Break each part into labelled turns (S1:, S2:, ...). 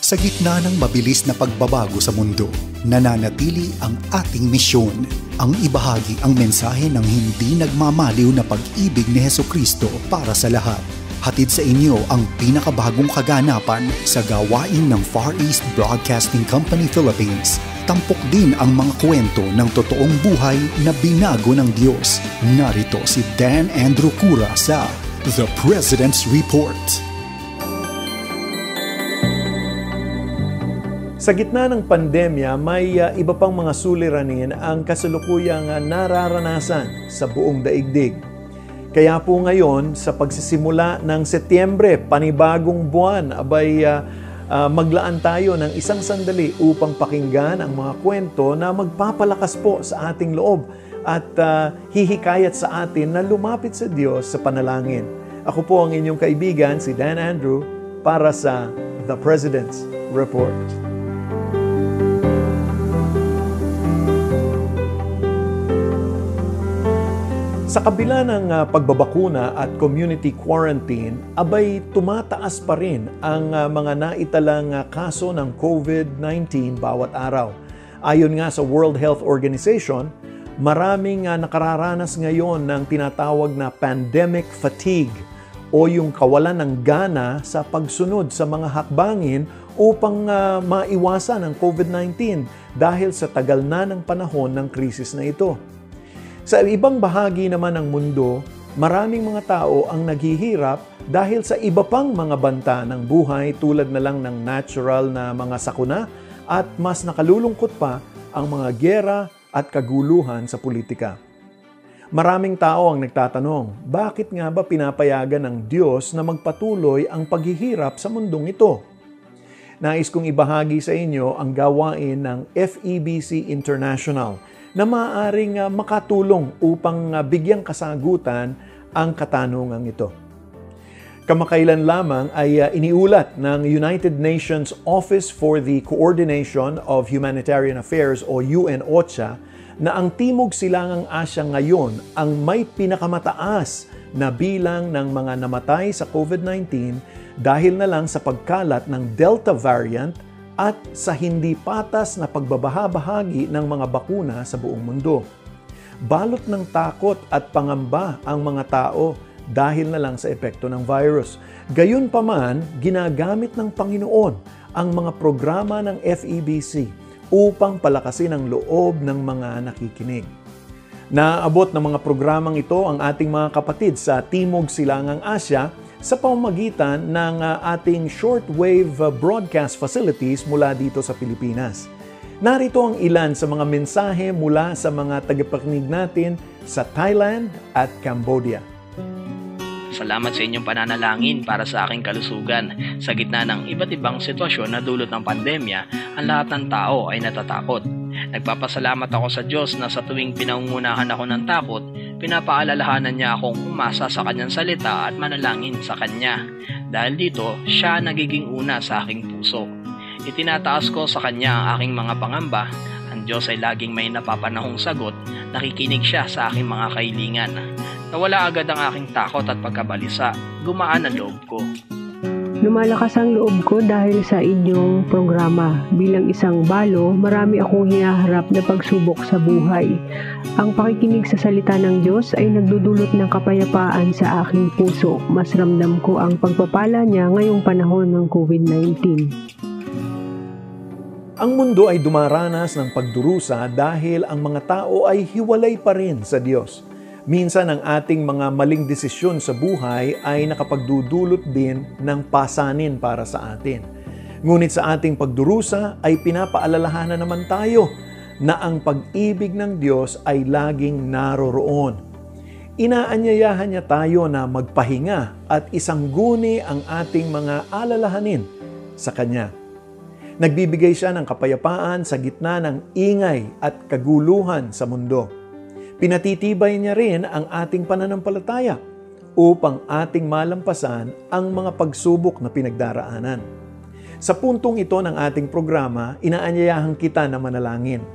S1: Sa gitna ng mabilis na pagbabago sa mundo, nananatili ang ating misyon, ang ibahagi ang mensahe ng hindi nagmamaliw na pag-ibig ni Hesukristo para sa lahat. Hatid sa inyo ang pinakabagong kaganapan sa gawain ng Far East Broadcasting Company Philippines. Tampok din ang mga kwento ng totoong buhay na binago ng Diyos. Narito si Dan Andrew Cura sa The President's Report.
S2: Sa gitna ng pandemya, may iba pang mga suliranin ang kasalukuyang nararanasan sa buong daigdig. Kaya po ngayon, sa pagsisimula ng Setyembre, panibagong buwan, maglaan tayo ng isang sandali upang pakinggan ang mga kwento na magpapalakas po sa ating loob at hihikayat sa atin na lumapit sa Diyos sa panalangin. Ako po ang inyong kaibigan, si Dan Andrew, para sa The President's Report. Sa kabila ng pagbabakuna at community quarantine, tumataas pa rin ang mga naitalang kaso ng COVID-19 bawat araw. Ayon nga sa World Health Organization, maraming nakararanas ngayon ng tinatawag na pandemic fatigue o yung kawalan ng gana sa pagsunod sa mga hakbangin upang maiwasan ang COVID-19 dahil sa tagal na ng panahon ng krisis na ito. Sa ibang bahagi naman ng mundo, maraming mga tao ang naghihirap dahil sa iba pang mga banta ng buhay tulad na lang ng natural na mga sakuna at mas nakalulungkot pa ang mga giyera at kaguluhan sa politika. Maraming tao ang nagtatanong, bakit nga ba pinapayagan ng Diyos na magpatuloy ang paghihirap sa mundong ito? Nais kong ibahagi sa inyo ang gawain ng FEBC International na maaaring makatulong upang bigyang kasagutan ang katanungang ito. Kamakailan lamang ay iniulat ng United Nations Office for the Coordination of Humanitarian Affairs o UN-OCHA na ang Timog Silangang Asya ngayon ang may pinakamataas na bilang ng mga namatay sa COVID-19 dahil na lang sa pagkalat ng Delta variant at sa hindi patas na pagbabahabahagi ng mga bakuna sa buong mundo. Balot ng takot at pangamba ang mga tao dahil na lang sa epekto ng virus. Gayunpaman, ginagamit ng Panginoon ang mga programa ng FEBC upang palakasin ang loob ng mga nakikinig. Naabot ng mga programang ito ang ating mga kapatid sa Timog Silangang Asya sa pamamagitan ng ating shortwave broadcast facilities mula dito sa Pilipinas. Narito ang ilan sa mga mensahe mula sa mga tagapakinig natin sa Thailand at Cambodia.
S3: Salamat sa inyong pananalangin para sa aking kalusugan. Sa gitna ng iba't ibang sitwasyon na dulot ng pandemya, ang lahat ng tao ay natatakot. Nagpapasalamat ako sa Diyos na sa tuwing pinangungunahan ako ng takot, pinapaalalahanan niya akong umasa sa kanyang salita at manalangin sa kanya. Dahil dito, siya nagiging una sa aking puso. Itinataas ko sa kanya ang aking mga pangamba. Ang Diyos ay laging may napapanahong sagot. Nakikinig siya sa aking mga kahilingan. Nawala agad ang aking takot at pagkabalisa. Gumaan ang loob ko.
S4: Lumalakas ang loob ko dahil sa inyong programa. Bilang isang balo, marami akong hinaharap na pagsubok sa buhay. Ang pakikinig sa salita ng Diyos ay nagdudulot ng kapayapaan sa aking puso. Mas ramdam ko ang pagpapala niya ngayong panahon ng COVID-19.
S2: Ang mundo ay dumaranas ng pagdurusa dahil ang mga tao ay hiwalay pa rin sa Diyos. Minsan ang ating mga maling desisyon sa buhay ay nakapagdudulot din ng pasanin para sa atin. Ngunit sa ating pagdurusa ay pinapaalalahanan naman tayo na ang pag-ibig ng Diyos ay laging naroroon. Inaanyayahan niya tayo na magpahinga at isangguni ang ating mga alalahanin sa Kanya. Nagbibigay siya ng kapayapaan sa gitna ng ingay at kaguluhan sa mundo. Pinatitibay niya rin ang ating pananampalataya upang ating malampasan ang mga pagsubok na pinagdaraanan. Sa puntong ito ng ating programa, inaanyayahan kita na manalangin.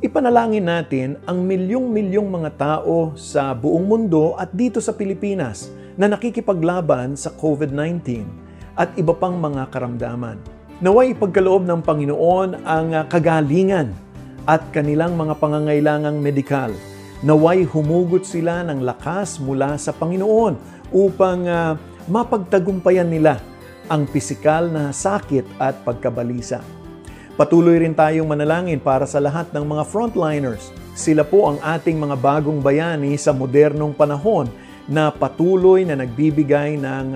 S2: Ipanalangin natin ang milyong-milyong mga tao sa buong mundo at dito sa Pilipinas na nakikipaglaban sa COVID-19 at iba pang mga karamdaman. Naway ipagkaloob ng Panginoon ang kagalingan at kanilang mga pangangailangang medikal. Naway humugot sila ng lakas mula sa Panginoon upang mapagtagumpayan nila ang pisikal na sakit at pagkabalisa. Patuloy rin tayong manalangin para sa lahat ng mga frontliners. Sila po ang ating mga bagong bayani sa modernong panahon na patuloy na nagbibigay ng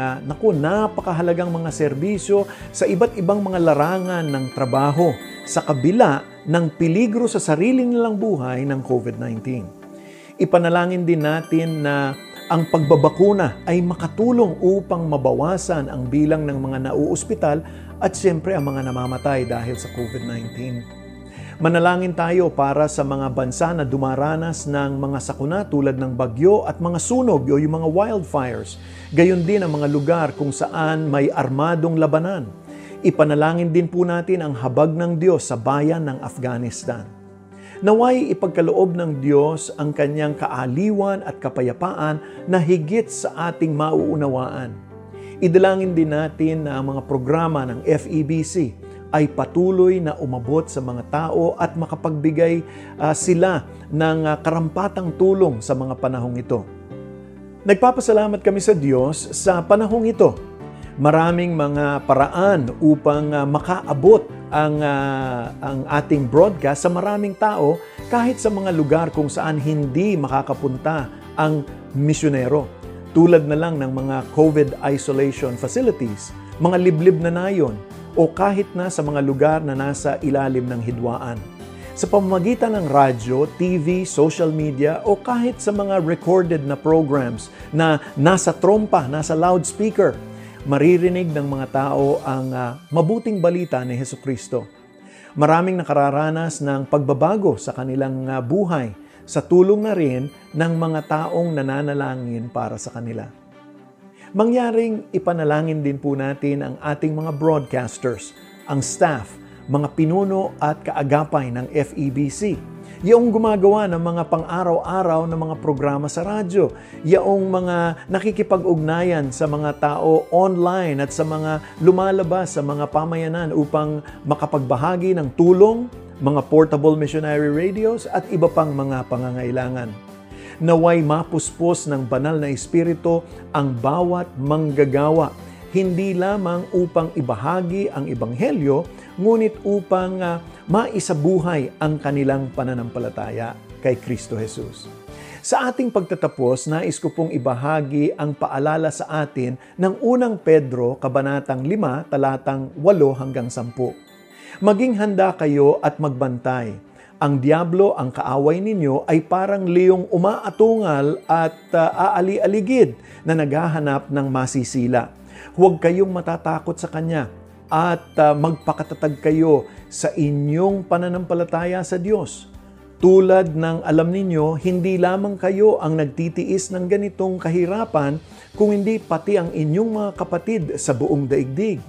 S2: napakahalagang mga serbisyo sa iba't ibang mga larangan ng trabaho sa kabila ng peligro sa sarili nilang buhay ng COVID-19. Ipanalangin din natin na ang pagbabakuna ay makatulong upang mabawasan ang bilang ng mga nauospital at siyempre ang mga namamatay dahil sa COVID-19. Manalangin tayo para sa mga bansa na dumaranas ng mga sakuna tulad ng bagyo at mga sunog o yung mga wildfires. Gayon din ang mga lugar kung saan may armadong labanan. Ipanalangin din po natin ang habag ng Diyos sa bayan ng Afghanistan. Naway ipagkaloob ng Diyos ang kanyang kaaliwan at kapayapaan na higit sa ating mauunawaan. Idalangin din natin na ang mga programa ng FEBC ay patuloy na umabot sa mga tao at makapagbigay sila ng karampatang tulong sa mga panahong ito. Nagpapasalamat kami sa Diyos sa panahong ito. Maraming mga paraan upang makaabot ang ating broadcast sa maraming tao kahit sa mga lugar kung saan hindi makakapunta ang misyonero. Tulad na lang ng mga COVID isolation facilities, mga liblib na nayon, o kahit na sa mga lugar na nasa ilalim ng hidwaan. Sa pamamagitan ng radyo, TV, social media, o kahit sa mga recorded na programs na nasa trompa, nasa loudspeaker, maririnig ng mga tao ang mabuting balita ni Hesukristo. Maraming nakararanas ng pagbabago sa kanilang buhay sa tulong na rin ng mga taong nananalangin para sa kanila. Mangyaring ipanalangin din po natin ang ating mga broadcasters, ang staff, mga pinuno at kaagapay ng FEBC. Yaong gumagawa ng mga pang-araw-araw na mga programa sa radyo. Yaong mga nakikipag-ugnayan sa mga tao online at sa mga lumalabas sa mga pamayanan upang makapagbahagi ng tulong, mga portable missionary radios at iba pang mga pangangailangan. Naway mapuspos ng banal na Espiritu ang bawat manggagawa, hindi lamang upang ibahagi ang Ebanghelyo, ngunit upang maisabuhay ang kanilang pananampalataya kay Kristo Jesus. Sa ating pagtatapos, nais ko pong ibahagi ang paalala sa atin ng unang Pedro, Kabanatang 5, talatang 8 hanggang 10. Maging handa kayo at magbantay. Ang diablo, ang kaaway ninyo, ay parang leyong umaatungal at aali-aligid na naghahanap ng masisila. Huwag kayong matatakot sa kanya at magpakatatag kayo sa inyong pananampalataya sa Diyos. Tulad ng alam ninyo, hindi lamang kayo ang nagtitiis ng ganitong kahirapan, kung hindi pati ang inyong mga kapatid sa buong daigdig.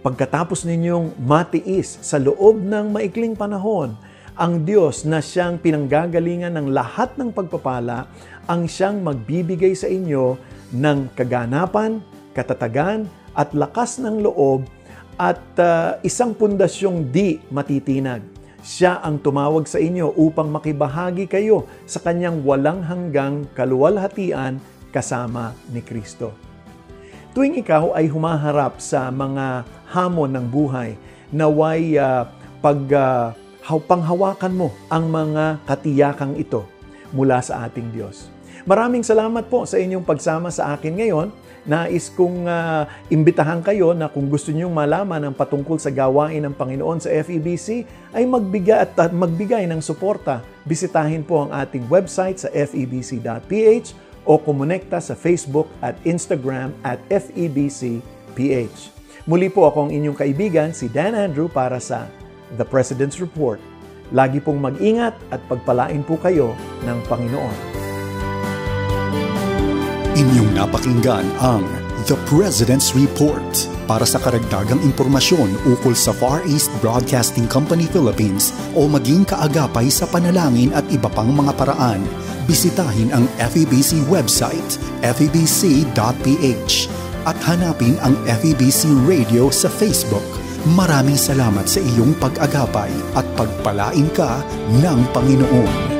S2: Pagkatapos ninyong matiis sa loob ng maikling panahon, ang Diyos na siyang pinanggagalingan ng lahat ng pagpapala, ang siyang magbibigay sa inyo ng kaganapan, katatagan at lakas ng loob at isang pundasyong di matitinag. Siya ang tumawag sa inyo upang makibahagi kayo sa kanyang walang hanggang kaluwalhatian kasama ni Kristo. Tuwing ikaw ay humaharap sa mga hamon ng buhay, naway panghawakan mo ang mga katiyakang ito mula sa ating Diyos. Maraming salamat po sa inyong pagsama sa akin ngayon. Nais kong imbitahan kayo na kung gusto niyong malaman ang patungkol sa gawain ng Panginoon sa FEBC, ay magbigay ng suporta. Bisitahin po ang ating website sa febc.ph o kumonekta sa Facebook at Instagram at FEBCPH. Muli po akong inyong kaibigan, si Dan Andrew, para sa The President's Report. Lagi pong mag-ingat at pagpalain po kayo ng Panginoon.
S1: Inyong napakinggan ang The President's Report. Para sa karagdagang impormasyon ukol sa Far East Broadcasting Company Philippines o maging kaagapay sa panalangin at iba pang mga paraan, bisitahin ang FEBC website, febc.ph, at hanapin ang FEBC Radio sa Facebook, Maraming salamat sa iyong pag-agapay at pagpalain ka ng Panginoon.